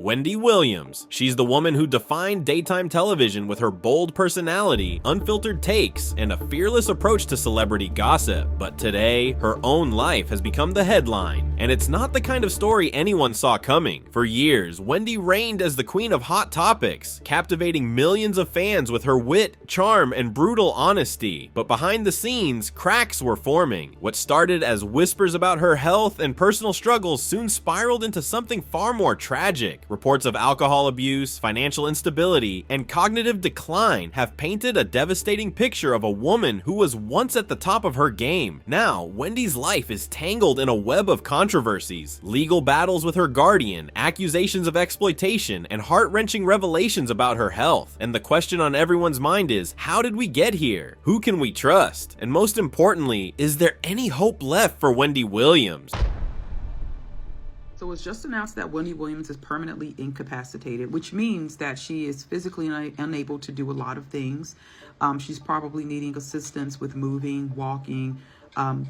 Wendy Williams. She's the woman who defined daytime television with her bold personality, unfiltered takes, and a fearless approach to celebrity gossip. But today, her own life has become the headline. And it's not the kind of story anyone saw coming. For years, Wendy reigned as the queen of hot topics, captivating millions of fans with her wit, charm, and brutal honesty. But behind the scenes, cracks were forming. What started as whispers about her health and personal struggles soon spiraled into something far more tragic. Reports of alcohol abuse, financial instability, and cognitive decline have painted a devastating picture of a woman who was once at the top of her game. Now, Wendy's life is tangled in a web of controversies, legal battles with her guardian, accusations of exploitation, and heart-wrenching revelations about her health. And the question on everyone's mind is, how did we get here? Who can we trust? And most importantly, is there any hope left for Wendy Williams? So it's just announced that Wendy Williams is permanently incapacitated, which means that she is physically unable to do a lot of things. She's probably needing assistance with moving, walking,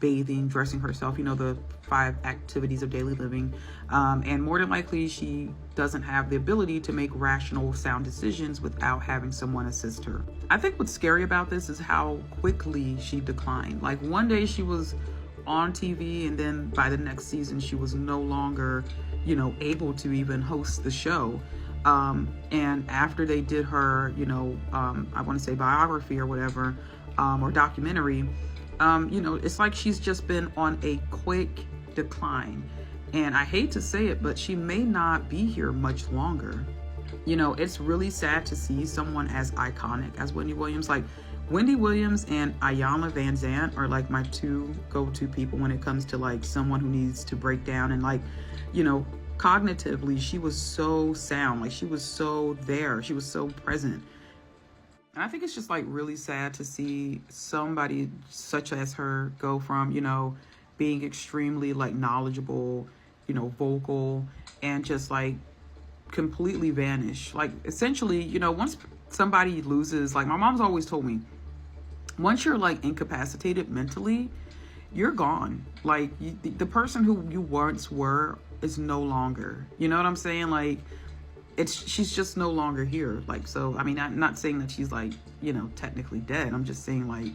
bathing, dressing herself, the 5 activities of daily living. And more than likely, she doesn't have the ability to make rational, sound decisions without having someone assist her. I think what's scary about this is how quickly she declined. Like one day she was on TV, and then by the next season she was no longer able to even host the show. And after they did her I want to say biography or whatever, or documentary, it's like she's just been on a quick decline. And I hate to say it, but she may not be here much longer. It's really sad to see someone as iconic as Wendy Williams. Like Wendy Williams and Ayanna Van Zandt are like my 2 go-to people when it comes to like someone who needs to break down. And like, cognitively, she was so sound. Like she was so there. She was so present. And I think it's just like really sad to see somebody such as her go from, being extremely like knowledgeable, vocal, and just like completely vanish. Like essentially, once somebody loses, like my mom's always told me, once you're like incapacitated mentally, you're gone. Like the person who you once were is no longer, you know what I'm saying? Like she's just no longer here. Like, so, I mean, I'm not saying that she's like, technically dead. I'm just saying like,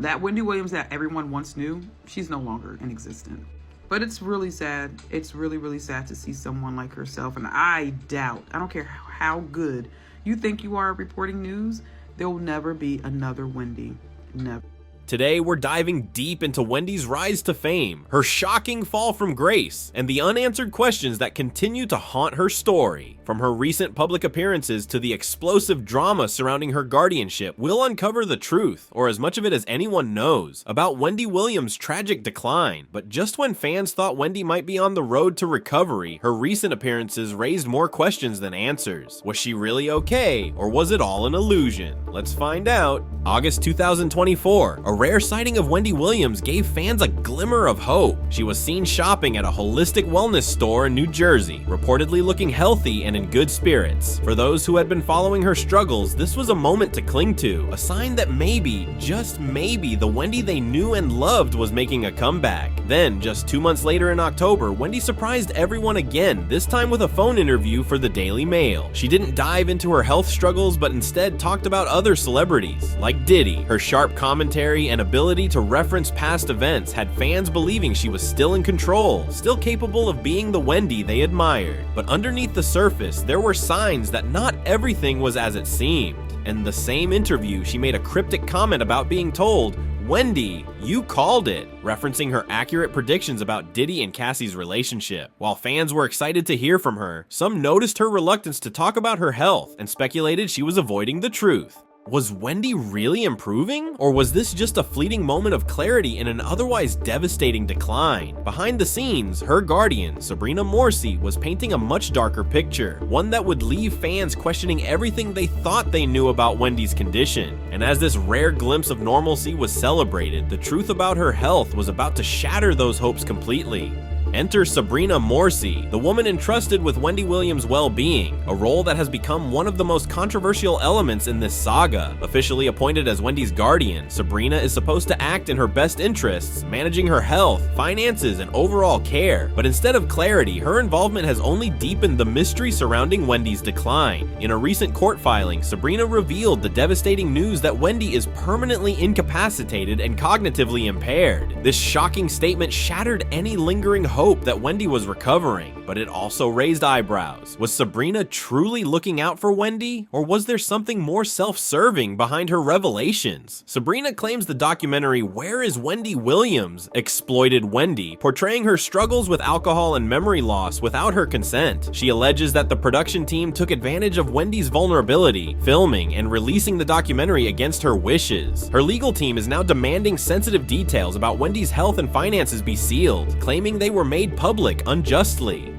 that Wendy Williams that everyone once knew, she's no longer in existence. But it's really sad. It's really, really sad to see someone like herself. And I don't care how good you think you are at reporting news, there will never be another Wendy. Never. Today, we're diving deep into Wendy's rise to fame, her shocking fall from grace, and the unanswered questions that continue to haunt her story. From her recent public appearances to the explosive drama surrounding her guardianship, we'll uncover the truth, or as much of it as anyone knows, about Wendy Williams' tragic decline. But just when fans thought Wendy might be on the road to recovery, her recent appearances raised more questions than answers. Was she really okay, or was it all an illusion? Let's find out. August 2024, a rare sighting of Wendy Williams gave fans a glimmer of hope. She was seen shopping at a holistic wellness store in New Jersey, reportedly looking healthy and in good spirits. For those who had been following her struggles, this was a moment to cling to, a sign that maybe, just maybe, the Wendy they knew and loved was making a comeback. Then, just 2 months later in October, Wendy surprised everyone again, this time with a phone interview for the Daily Mail. She didn't dive into her health struggles, but instead talked about other celebrities, like Diddy. Her sharp commentary and ability to reference past events had fans believing she was still in control, still capable of being the Wendy they admired. But underneath the surface, there were signs that not everything was as it seemed. In the same interview, she made a cryptic comment about being told, "Wendy, you called it," referencing her accurate predictions about Diddy and Cassie's relationship. While fans were excited to hear from her, some noticed her reluctance to talk about her health and speculated she was avoiding the truth. Was Wendy really improving? Or was this just a fleeting moment of clarity in an otherwise devastating decline? Behind the scenes, her guardian, Sabrina Morsi, was painting a much darker picture, one that would leave fans questioning everything they thought they knew about Wendy's condition. And as this rare glimpse of normalcy was celebrated, the truth about her health was about to shatter those hopes completely. Enter Sabrina Morsi, the woman entrusted with Wendy Williams' well-being, a role that has become one of the most controversial elements in this saga. Officially appointed as Wendy's guardian, Sabrina is supposed to act in her best interests, managing her health, finances, and overall care. But instead of clarity, her involvement has only deepened the mystery surrounding Wendy's decline. In a recent court filing, Sabrina revealed the devastating news that Wendy is permanently incapacitated and cognitively impaired. This shocking statement shattered any lingering hope that Wendy was recovering, but it also raised eyebrows. Was Sabrina truly looking out for Wendy, or was there something more self-serving behind her revelations? Sabrina claims the documentary Where is Wendy Williams exploited Wendy, portraying her struggles with alcohol and memory loss without her consent. She alleges that the production team took advantage of Wendy's vulnerability, filming and releasing the documentary against her wishes. Her legal team is now demanding sensitive details about Wendy's health and finances be sealed, claiming they were made public unjustly.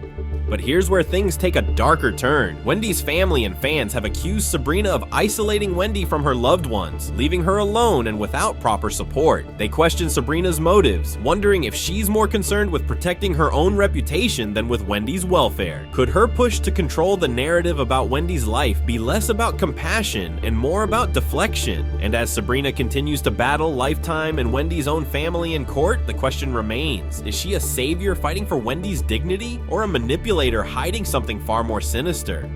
But here's where things take a darker turn. Wendy's family and fans have accused Sabrina of isolating Wendy from her loved ones, leaving her alone and without proper support. They question Sabrina's motives, wondering if she's more concerned with protecting her own reputation than with Wendy's welfare. Could her push to control the narrative about Wendy's life be less about compassion and more about deflection? And as Sabrina continues to battle Lifetime and Wendy's own family in court, the question remains: is she a savior fighting for Wendy's dignity, or a manipulator hiding something far more sinister?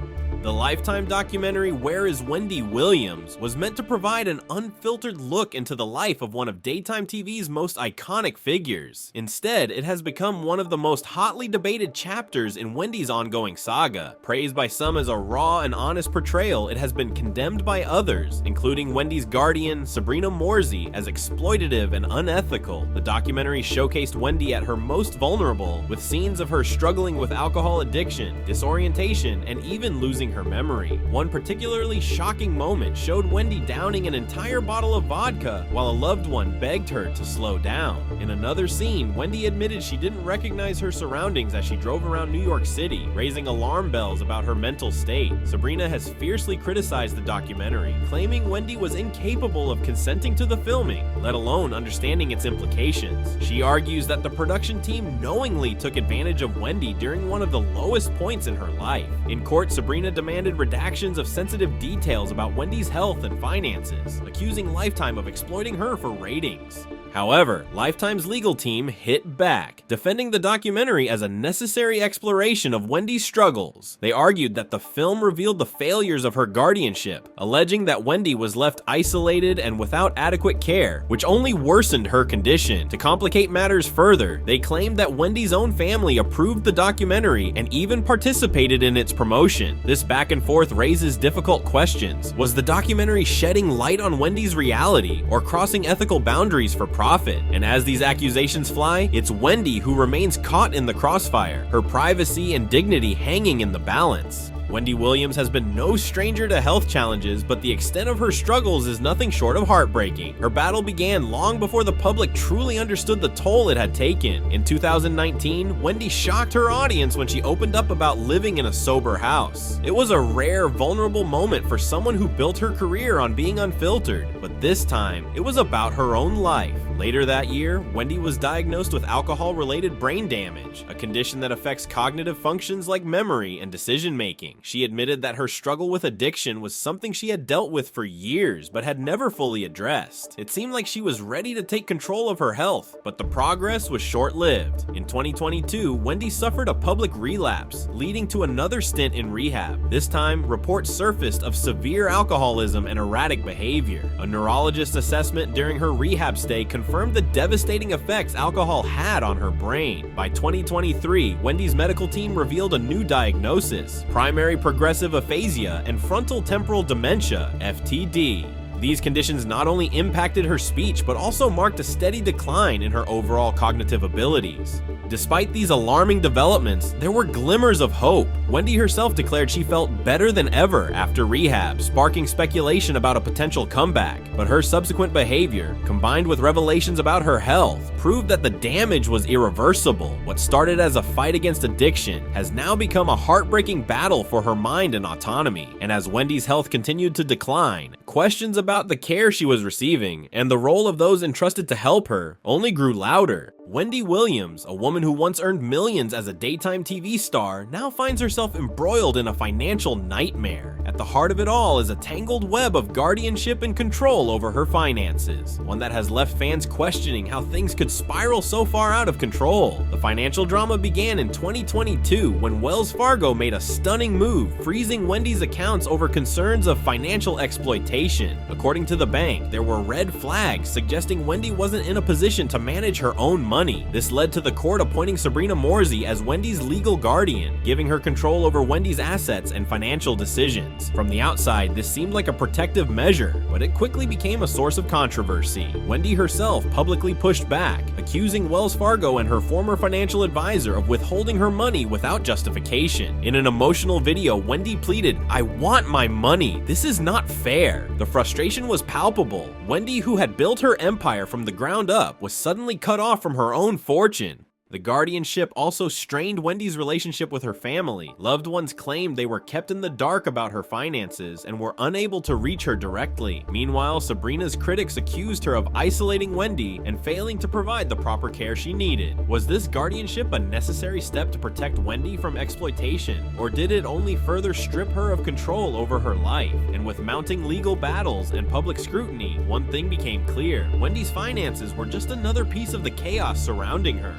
The Lifetime documentary Where is Wendy Williams was meant to provide an unfiltered look into the life of one of daytime TV's most iconic figures. Instead, it has become one of the most hotly debated chapters in Wendy's ongoing saga. Praised by some as a raw and honest portrayal, it has been condemned by others, including Wendy's guardian, Sabrina Morsi, as exploitative and unethical. The documentary showcased Wendy at her most vulnerable, with scenes of her struggling with alcohol addiction, disorientation, and even losing her memory. One particularly shocking moment showed Wendy downing an entire bottle of vodka while a loved one begged her to slow down. In another scene, Wendy admitted she didn't recognize her surroundings as she drove around New York City, raising alarm bells about her mental state. Sabrina has fiercely criticized the documentary, claiming Wendy was incapable of consenting to the filming, let alone understanding its implications. She argues that the production team knowingly took advantage of Wendy during one of the lowest points in her life. In court, Sabrina demanded redactions of sensitive details about Wendy's health and finances, accusing Lifetime of exploiting her for ratings. However, Lifetime's legal team hit back, defending the documentary as a necessary exploration of Wendy's struggles. They argued that the film revealed the failures of her guardianship, alleging that Wendy was left isolated and without adequate care, which only worsened her condition. To complicate matters further, they claimed that Wendy's own family approved the documentary and even participated in its promotion. This back and forth raises difficult questions. Was the documentary shedding light on Wendy's reality, or crossing ethical boundaries for profit? And as these accusations fly, it's Wendy who remains caught in the crossfire, her privacy and dignity hanging in the balance. Wendy Williams has been no stranger to health challenges, but the extent of her struggles is nothing short of heartbreaking. Her battle began long before the public truly understood the toll it had taken. In 2019, Wendy shocked her audience when she opened up about living in a sober house. It was a rare, vulnerable moment for someone who built her career on being unfiltered, but this time, it was about her own life. Later that year, Wendy was diagnosed with alcohol-related brain damage, a condition that affects cognitive functions like memory and decision-making. She admitted that her struggle with addiction was something she had dealt with for years, but had never fully addressed. It seemed like she was ready to take control of her health, but the progress was short-lived. In 2022, Wendy suffered a public relapse, leading to another stint in rehab. This time, reports surfaced of severe alcoholism and erratic behavior. A neurologist assessment during her rehab stay confirmed the devastating effects alcohol had on her brain. By 2023, Wendy's medical team revealed a new diagnosis: primary progressive aphasia and frontal temporal dementia, FTD. These conditions not only impacted her speech, but also marked a steady decline in her overall cognitive abilities. Despite these alarming developments, there were glimmers of hope. Wendy herself declared she felt better than ever after rehab, sparking speculation about a potential comeback. But her subsequent behavior, combined with revelations about her health, proved that the damage was irreversible. What started as a fight against addiction has now become a heartbreaking battle for her mind and autonomy. And as Wendy's health continued to decline, questions about the care she was receiving and the role of those entrusted to help her only grew louder. Wendy Williams, a woman who once earned millions as a daytime TV star, now finds herself embroiled in a financial nightmare. At the heart of it all is a tangled web of guardianship and control over her finances, one that has left fans questioning how things could spiral so far out of control. The financial drama began in 2022 when Wells Fargo made a stunning move, freezing Wendy's accounts over concerns of financial exploitation. According to the bank, there were red flags suggesting Wendy wasn't in a position to manage her own money. This led to the court appointing Sabrina Morsey as Wendy's legal guardian, giving her control over Wendy's assets and financial decisions. From the outside, this seemed like a protective measure, but it quickly became a source of controversy. Wendy herself publicly pushed back, accusing Wells Fargo and her former financial advisor of withholding her money without justification. In an emotional video, Wendy pleaded, "I want my money. This is not fair." The frustration was palpable. Wendy, who had built her empire from the ground up, was suddenly cut off from her own fortune. The guardianship also strained Wendy's relationship with her family. Loved ones claimed they were kept in the dark about her finances and were unable to reach her directly. Meanwhile, Sabrina's critics accused her of isolating Wendy and failing to provide the proper care she needed. Was this guardianship a necessary step to protect Wendy from exploitation, or did it only further strip her of control over her life? And with mounting legal battles and public scrutiny, one thing became clear: Wendy's finances were just another piece of the chaos surrounding her.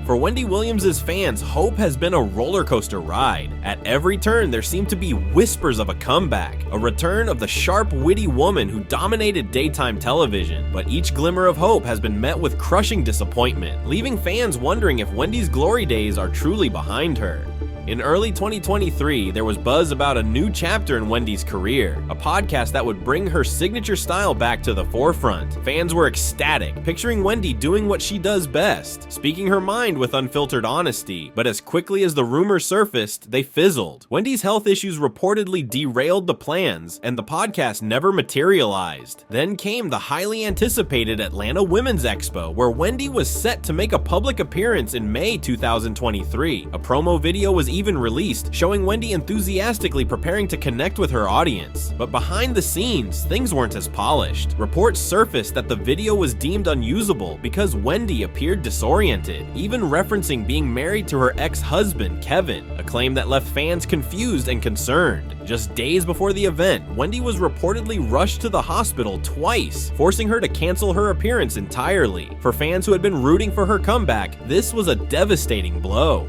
For Wendy Williams' fans, hope has been a roller coaster ride. At every turn, there seemed to be whispers of a comeback, a return of the sharp, witty woman who dominated daytime television. But each glimmer of hope has been met with crushing disappointment, leaving fans wondering if Wendy's glory days are truly behind her. In early 2023, there was buzz about a new chapter in Wendy's career, a podcast that would bring her signature style back to the forefront. Fans were ecstatic, picturing Wendy doing what she does best, speaking her mind with unfiltered honesty. But as quickly as the rumors surfaced, they fizzled. Wendy's health issues reportedly derailed the plans, and the podcast never materialized. Then came the highly anticipated Atlanta Women's Expo, where Wendy was set to make a public appearance in May 2023. A promo video was even released, showing Wendy enthusiastically preparing to connect with her audience. But behind the scenes, things weren't as polished. Reports surfaced that the video was deemed unusable because Wendy appeared disoriented, even referencing being married to her ex-husband, Kevin, a claim that left fans confused and concerned. Just days before the event, Wendy was reportedly rushed to the hospital twice, forcing her to cancel her appearance entirely. For fans who had been rooting for her comeback, this was a devastating blow.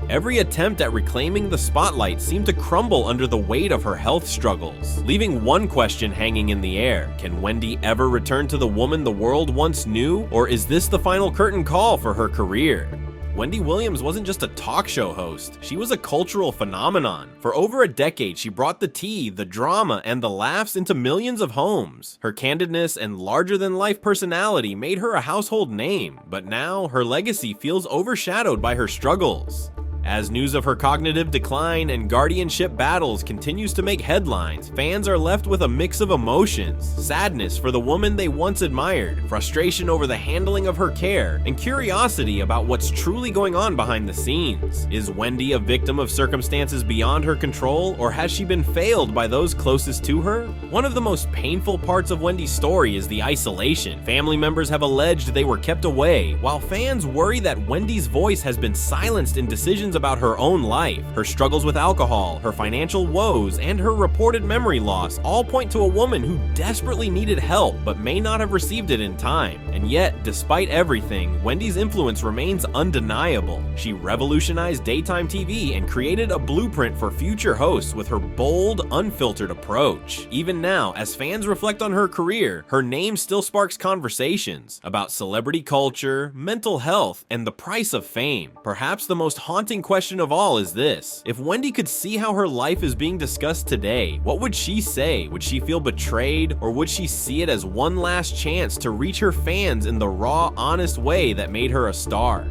Every attempt at reclaiming the spotlight seemed to crumble under the weight of her health struggles, leaving one question hanging in the air: can Wendy ever return to the woman the world once knew, or is this the final curtain call for her career? Wendy Williams wasn't just a talk show host, she was a cultural phenomenon. For over a decade, she brought the tea, the drama, and the laughs into millions of homes. Her candidness and larger-than-life personality made her a household name, but now her legacy feels overshadowed by her struggles. As news of her cognitive decline and guardianship battles continues to make headlines, fans are left with a mix of emotions: sadness for the woman they once admired, frustration over the handling of her care, and curiosity about what's truly going on behind the scenes. Is Wendy a victim of circumstances beyond her control, or has she been failed by those closest to her? One of the most painful parts of Wendy's story is the isolation. Family members have alleged they were kept away, while fans worry that Wendy's voice has been silenced in decisions about her own life. Her struggles with alcohol, her financial woes, and her reported memory loss all point to a woman who desperately needed help but may not have received it in time. And yet, despite everything, Wendy's influence remains undeniable. She revolutionized daytime TV and created a blueprint for future hosts with her bold, unfiltered approach. Even now, as fans reflect on her career, her name still sparks conversations about celebrity culture, mental health, and the price of fame. Perhaps the most haunting question of all is this: if Wendy could see how her life is being discussed today, what would she say? Would she feel betrayed, or would she see it as one last chance to reach her fans in the raw, honest way that made her a star?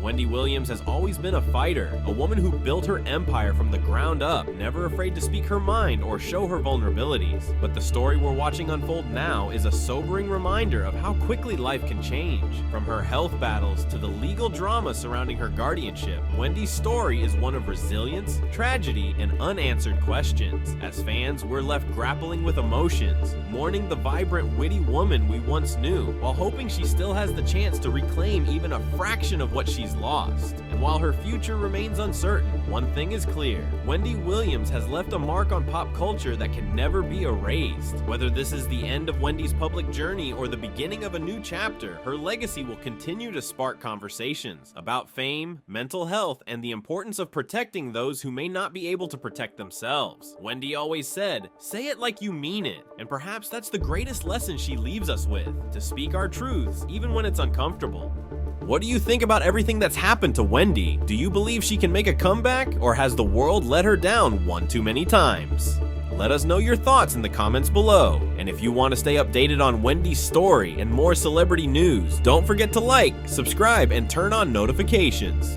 Wendy Williams has always been a fighter, a woman who built her empire from the ground up, never afraid to speak her mind or show her vulnerabilities. But the story we're watching unfold now is a sobering reminder of how quickly life can change. From her health battles to the legal drama surrounding her guardianship, Wendy's story is one of resilience, tragedy, and unanswered questions. As fans, we're left grappling with emotions, mourning the vibrant, witty woman we once knew, while hoping she still has the chance to reclaim even a fraction of what she's lost. And while her future remains uncertain, one thing is clear: Wendy Williams has left a mark on pop culture that can never be erased. Whether this is the end of Wendy's public journey or the beginning of a new chapter, her legacy will continue to spark conversations about fame, mental health, and the importance of protecting those who may not be able to protect themselves. Wendy always said, "Say it like you mean it," and perhaps that's the greatest lesson she leaves us with: to speak our truths, even when it's uncomfortable. What do you think about everything that's happened to Wendy? Do you believe she can make a comeback, or has the world let her down one too many times? Let us know your thoughts in the comments below. And if you want to stay updated on Wendy's story and more celebrity news, don't forget to like, subscribe, and turn on notifications.